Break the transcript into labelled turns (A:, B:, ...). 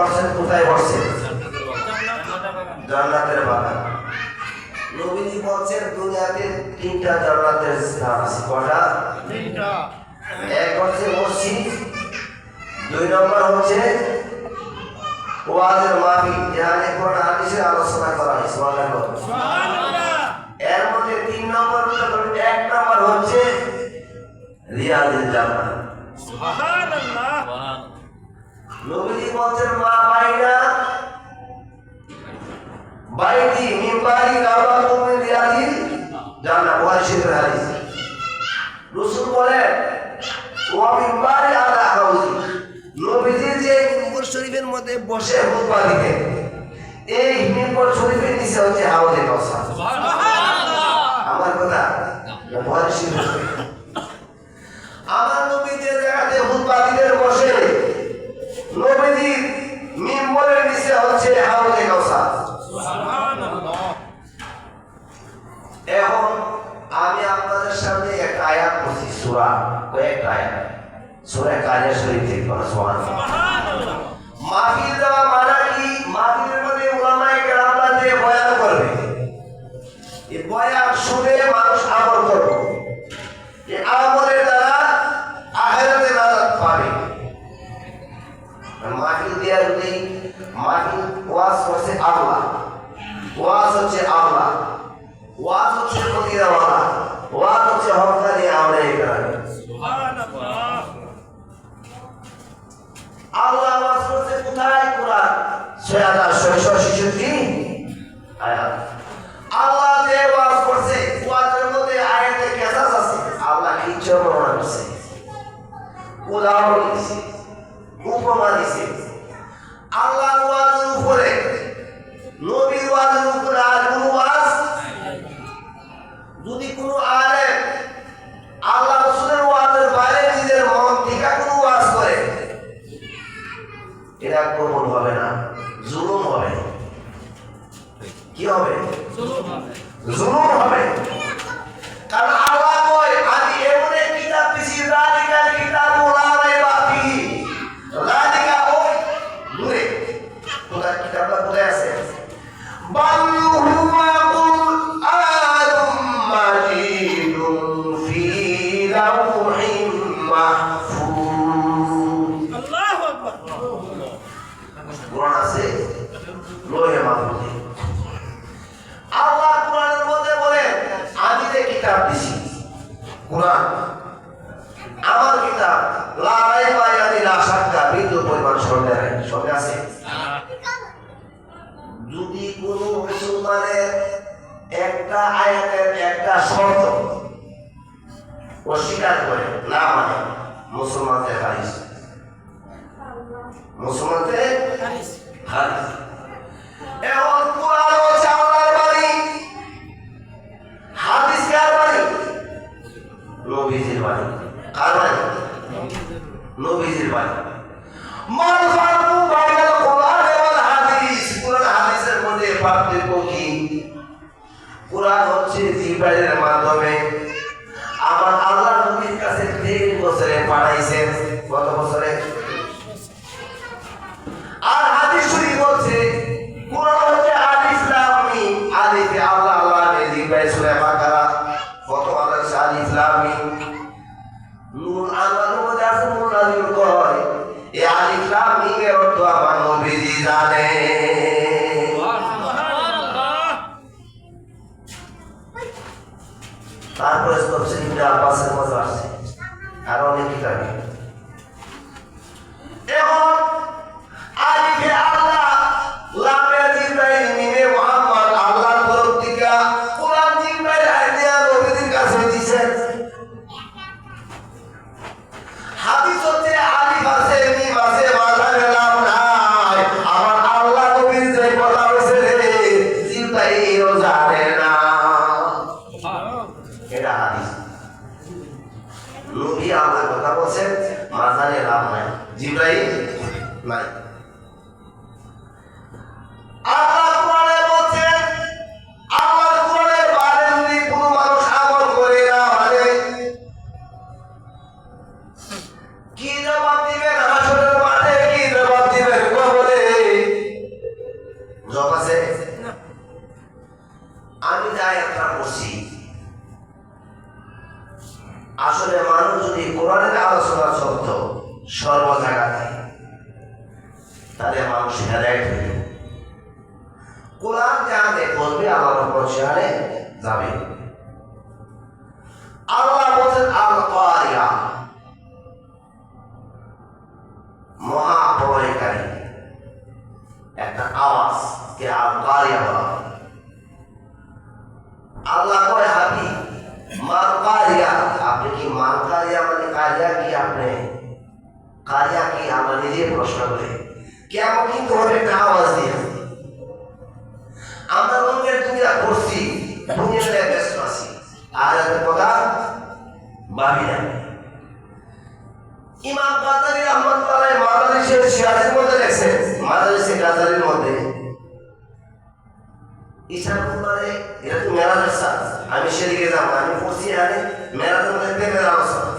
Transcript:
A: বসছেন কোথায় বসছেন? জান্নাতের বাগান। নবীজি বলছেন দুনিয়াতে তিনটা জান্নাতের স্থান আছে। কটা? তিনটা। এক হচ্ছে মসজিদ, দুই নম্বর হচ্ছে ওয়াজের মাহফিল, যেখানে কোরআন হাদিসের আলোচনা করা হয়। সুবহানাল্লাহ। এর মধ্যে তিন নম্বর, এক নম্বর হচ্ছে রিয়াজুল জান্নাত। সুবহানাল্লাহ। নবীজি বলছেন মা বাইনা বাইতি মিম্বারি রাওয়াতুম মিন রিয়াজিল জান্নাত। বুখারী শরীফের হাদিস। রাসূল বলেন ওয়া মিম্বারি আলা হাউজি, নবীজি যে মিম্বর শরীফের মধ্যে বসে খুতবা দিতেন, এই মিম্বর শরীফের নিচে হচ্ছে হাউজে কাউসার। সুবহানাল্লাহ। আমার কথা বুখারী শরীফের। আমার নবী যে জায়গাতে খুতবা দিতেন বসে, নবীজি মিম্বরের নিচে হচ্ছে হাউজে কাউসার। সুবহানাল্লাহ। এখন আমি আপনাদের সামনে একটা আয়াত পড়ছি, সূরা, কয়েকটা আয়াত, সূরা কালিয়া শরীফ থেকে। সুবহানাল্লাহ। মাহফিল দেওয়া মানে কি? মাহফিলের মধ্যে উলামায়ে কেরামরা যে বয়ান করবে, এই বয়ান শুনে মানুষ আমল করবে, এই আমলের দ্বারা আখিরাতে নাজাত পাবে। মাহফিল দেওয়া যদি মাহফিল ওয়াজ করছে আল্লাহ, ওয়াজ হচ্ছে আল্লাহ, ওয়াজ হচ্ছে মদিনাওয়ালা, ওয়াজ হচ্ছে হকানি আওলিয়া কেরাম। সুবহানাল্লাহ। আল্লাহ ওয়াজ করছে কোথায়? কোরআন 6666 আয়াত। আল্লাহ যে ওয়াজ করছে, ওয়াজের মধ্যে আয়াতে কেসাস আছে। আল্লাহ কিচ্ছু বর্ণনা করছে, উদাহরণ দিয়েছে, উপমা দিয়েছে। আল্লাহ ওয়াজের উপরে, নবীর ওয়াজের উপরে আর কোন ওয়াজ। যদি কোনো আলেম আল্লাহ রাসূলের ওয়াজের বাইরে নিজের মন থেকে কোনো ওয়াজ করে, এটা কবুল হবে না, জুলুম হবে। কি হবে? জুলুম হবে। কারণ আল্লাহ কয় আমি এমন এক কিতাব দিছি, যালিকাল কিতাবু লা রাইবা ফিহি। যালিকা ওই দূরে, কোথায় কিতাবটা কোথায় আছে? বাল হুয়া কুরআনুম মাজিদুন ফি লাওহিম মাহফুজ। আল্লাহু আকবার। কোরআন আছে লোহে মাহফুজে। আল্লাহ কোরআনের মধ্যে বলেন আমি যে কিতাব দিছি, কোরআন আমার কিতাব, লা রাইবা ইয়ানি লা শাক্কা, বিন্দু পরিমাণ সন্দেহ নাই। সন্দেহ আছে? যদি কোনো মুসলমানের একটা আয়াতের একটা শর্ত অস্বীকার করে, না মানে, মুসলমানদের হাদিস, মুসলমানদের হাদিস। এখন কোরআন হচ্ছে আল্লাহর বাণী, হাদিস কার বাণী? নবীজির বাণী। কার বাণী? নবীজির বাণী। মান ফারকু বাইনাল কোরআন ওয়াল হাদিস, কোরআন হাদিসের মধ্যে পার্থক্য কি? কোরআন হচ্ছে জিবরাইলের মাধ্যমে আমার আল্লাহ নবীর কাছে 3 বছরে পাঠাইছেন। কত বছরে? আর হাদিস শরীফ বলছে কোরআন হচ্ছে আলিফ লাম মিম, আলিফে আল্লাহ, লামে জিবরাইল। সূরা বাকারা কত আয়াত? আলিফ লাম মিম। নূর আল্লাহর মধ্যে আছে, নূর নাযিল কয়, এই আলিফ লাম মিমের অর্থ আমার নবীজি জানে। সুবহানাল্লাহ। তারপরে তাফসীর ইবনে আব্বাসের মধ্যে আছে, আর অনেক কিতাবে। এখন আলিফে আল্লাহ, লামে জিবরাইল, মিমে মুহাম্মদ, আল্লাহর তরফ থেকে কোরআন জিবরাইল আইয়া নবীর কাছে দিয়েছেন। হাদিস হচ্ছে আলিফ আছে, মিম আছে, মাঝখানে লাম নাই। আমার আল্লাহ নবীর যে কথা হইছে রে, জিবরাইলও জানে না। এটা হাদিস। নবী আল্লাহর কথা বলছেন, মাঝখানে লাম নাই, জিবরাইল নাই। আল্লাহ কোরআনে বলছেন, আল্লাহর কোরআনের বাইরে যদি কোনো মানুষ আমল করে না মানে কি জবাব দিবেন? হাসরের মাঠে কি জবাব দিবেন? কবরে আসলে মানুষ যদি কোরআনের আলোচনা চলত সর্ব জায়গাতে, তাহলে মানুষ হেদায়েত হইল। কোরআন জানে বলবে আল্লাহর উপর শেয়ারে যাবে। আল্লাহ বলেন আল কারিয়া, মহাপ্রলয়কারী একটা আওয়াজ কে আল কারিয়া বলা হয়। আল্লাহ কয় হাবি মাল কারিয়া, আপনি কি মাল কারিয়া মানে কারিয়া কি? আপনি কারিয়া কি? আমরা নিজে প্রশ্ন করি। কেমন কিন্তু হবে একটা আওয়াজ দিয়ে আমরা লোকের দুনিয়া করছি, দুনিয়াতে ব্যস্ত আছি, আর একটা কথা ভাবি না। ইমাম গাজ্জালী রাহমাতুল্লাহ মাদারিসের সিরাজের মধ্যে লেখছেন, মাদারিসে গাজ্জালীর মধ্যে ঈশানুল্লাহে এটা তো মেরাজের সাথ। আমি সেদিকে যাবো, আমি পড়ছি এখানে মেরাজের মধ্যে প্রেমের আলোচনা।